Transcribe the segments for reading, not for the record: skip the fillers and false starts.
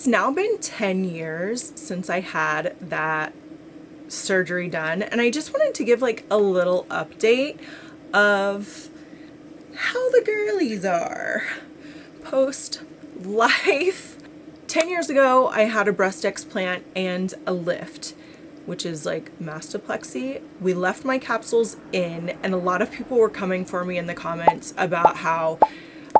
It's now been 10 years since I had that surgery done, and I just wanted to give like a little update of how the girlies are post life. 10 years ago, I had a breast explant and a lift, which is like Mastopexy. We left my capsules in, and a lot of people were coming for me in the comments about how,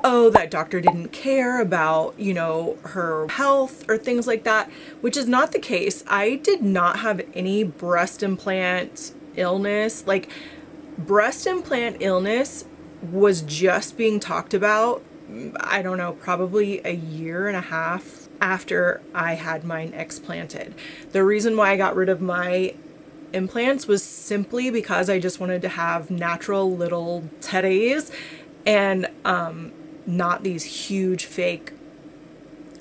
oh, that doctor didn't care about, you know, her health or things like that, which is not the case. I did not have any breast implant illness. Like, breast implant illness was just being talked about, I don't know, probably a year and a half after I had mine explanted. The reason why I got rid of my implants was simply because I just wanted to have natural little teddies and not these huge fake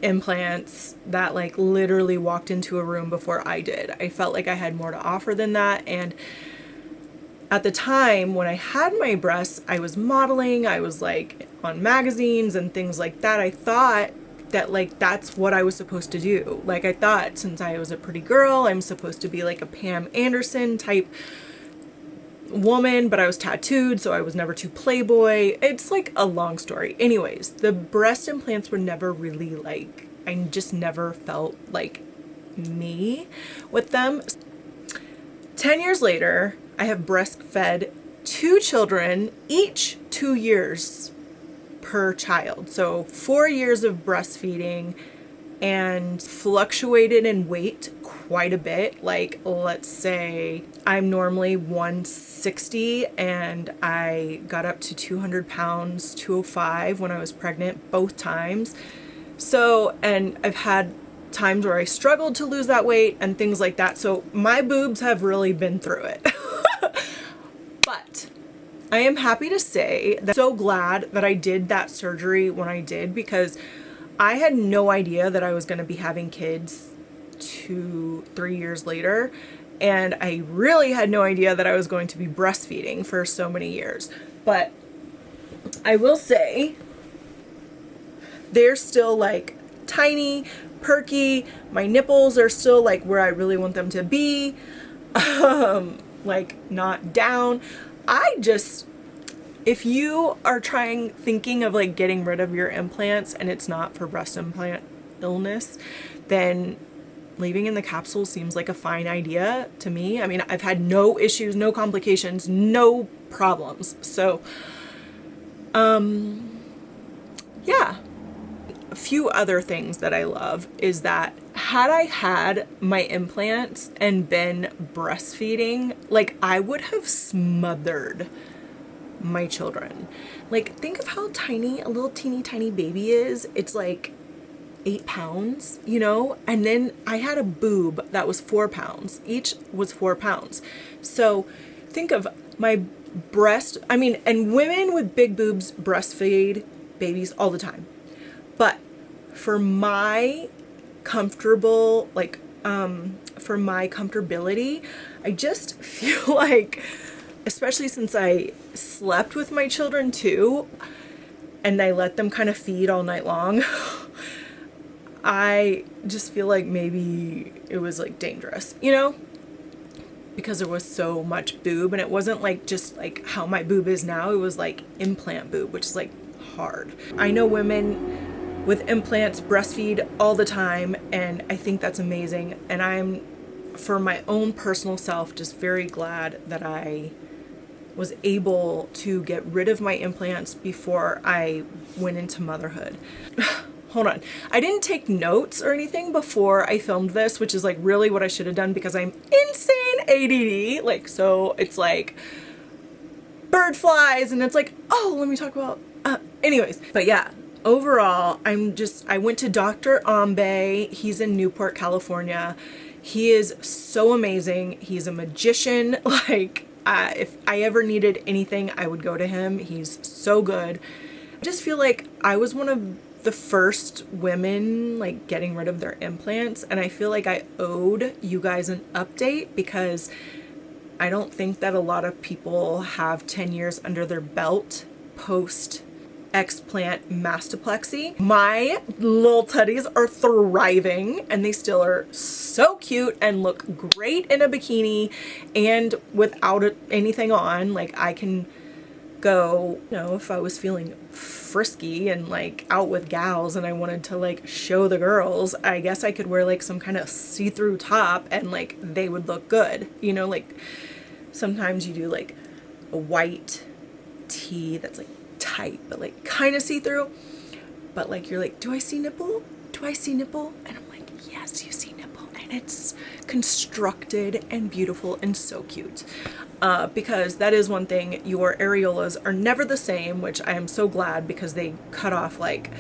implants that like literally walked into a room before I did. I felt like I had more to offer than that. And at the time when I had my breasts, I was modeling, I was like on magazines and things like that. I thought that like that's what I was supposed to do. Like, I thought since I was a pretty girl, I'm supposed to be like a Pam Anderson type woman, but I was tattooed, so I was never too playboy. It's like a long story. Anyways, the breast implants were never really like, I just never felt like me with them. 10 years later, I have breastfed 2 children, each 2 years per child. So 4 years of breastfeeding, and fluctuated in weight quite a bit. Like, let's say I'm normally 160 and I got up to 200 pounds, 205 when I was pregnant, both times. So, and I've had times where I struggled to lose that weight and things like that. So my boobs have really been through it. But I am happy to say that I'm so glad that I did that surgery when I did, because I had no idea that I was going to be having kids 2-3 years later. And I really had no idea that I was going to be breastfeeding for so many years. But I will say they're still like tiny, perky. My nipples are still like where I really want them to be. Like not down. If you are thinking of like getting rid of your implants and it's not for breast implant illness, then leaving in the capsule seems like a fine idea to me. I mean, I've had no issues, no complications, no problems. So, yeah. A few other things that I love is that had I had my implants and been breastfeeding, like, I would have smothered my children. Like, think of how tiny a little teeny tiny baby is. It's like 8 pounds, you know? And then I had a boob that was 4 pounds. Each was 4 pounds. So think of my breast. I mean, and women with big boobs breastfeed babies all the time. But for my comfortability, I just feel like, especially since I slept with my children too, and I let them kind of feed all night long, I just feel like maybe it was like dangerous, you know, because there was so much boob, and it wasn't like just like how my boob is now. It was like implant boob, which is like hard. I know women with implants breastfeed all the time, and I think that's amazing. And I'm, for my own personal self, just very glad that I was able to get rid of my implants before I went into motherhood. Hold on. I didn't take notes or anything before I filmed this, which is like really what I should have done, because I'm insane ADD. Like, so it's like bird flies, and it's like, oh, let me talk about, anyways. But yeah, overall, I went to Dr. Ambe. He's in Newport, California. He is so amazing. He's a magician. Like, if I ever needed anything, I would go to him. He's so good. I just feel like I was one of the first women like getting rid of their implants, and I feel like I owed you guys an update, because I don't think that a lot of people have 10 years under their belt post EXPLANT Mastopexy. My little teddies are thriving and they still are so cute and look great in a bikini and without anything on. Like I can go, you know, if I was feeling frisky and like out with gals and I wanted to like show the girls, I guess I could wear like some kind of see-through top and like they would look good. You know, like sometimes you do like a white tee that's like tight but like kind of see-through, but like you're like, do I see nipple? Do I see nipple? And I'm like, yes, you see nipple, and it's constructed and beautiful and so cute. Because that is one thing, your areolas are never the same, which I am so glad, because they cut off like,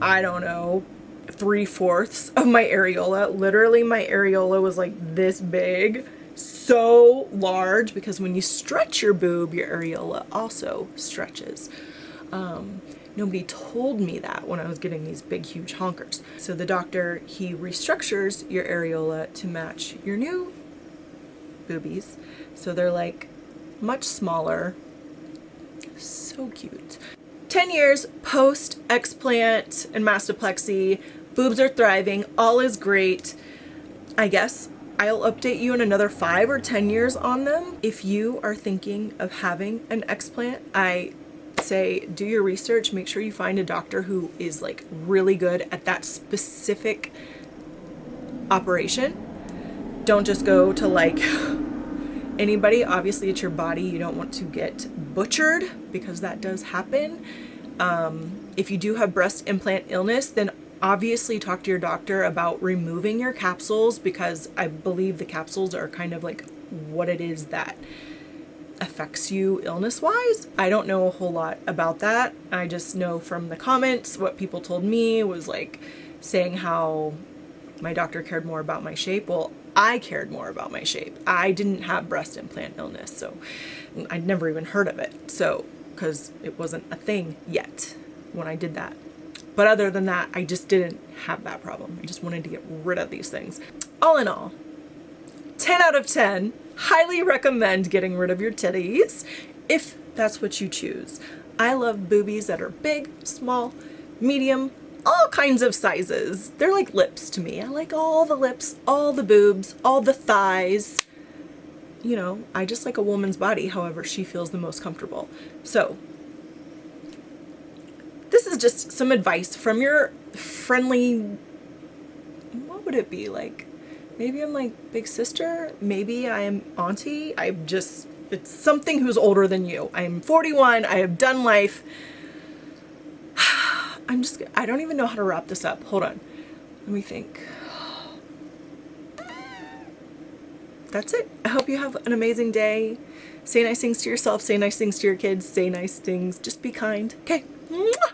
I don't know, 3/4 of my areola. Literally my areola was like this big, so large, because when you stretch your boob, your areola also stretches. Nobody told me that when I was getting these big, huge honkers. So the doctor, he restructures your areola to match your new boobies. So they're like much smaller. So cute. 10 years post explant and mastopexy, boobs are thriving, all is great. I guess I'll update you in another 5 or 10 years on them. If you are thinking of having an explant, I say do your research, make sure you find a doctor who is like really good at that specific operation. Don't just go to like anybody. Obviously it's your body, you don't want to get butchered, because that does happen. If you do have breast implant illness, then obviously talk to your doctor about removing your capsules, because I believe the capsules are kind of like what it is that affects you illness wise. I don't know a whole lot about that. I just know from the comments what people told me was like saying how my doctor cared more about my shape. Well, I cared more about my shape. I didn't have breast implant illness, so I'd never even heard of it. So, because it wasn't a thing yet when I did that. But other than that, I just didn't have that problem. I just wanted to get rid of these things. All in all, 10 out of 10. Highly recommend getting rid of your titties if that's what you choose. I love boobies that are big, small, medium, all kinds of sizes. They're like lips to me. I like all the lips, all the boobs, all the thighs. You know, I just like a woman's body however she feels the most comfortable. So this is just some advice from your friendly, what would it be, like, maybe I'm like big sister, maybe I am auntie. It's something who's older than you. I'm 41, I have done life. I don't even know how to wrap this up. Hold on, let me think. That's it. I hope you have an amazing day. Say nice things to yourself, say nice things to your kids, say nice things, just be kind. Okay. Mwah!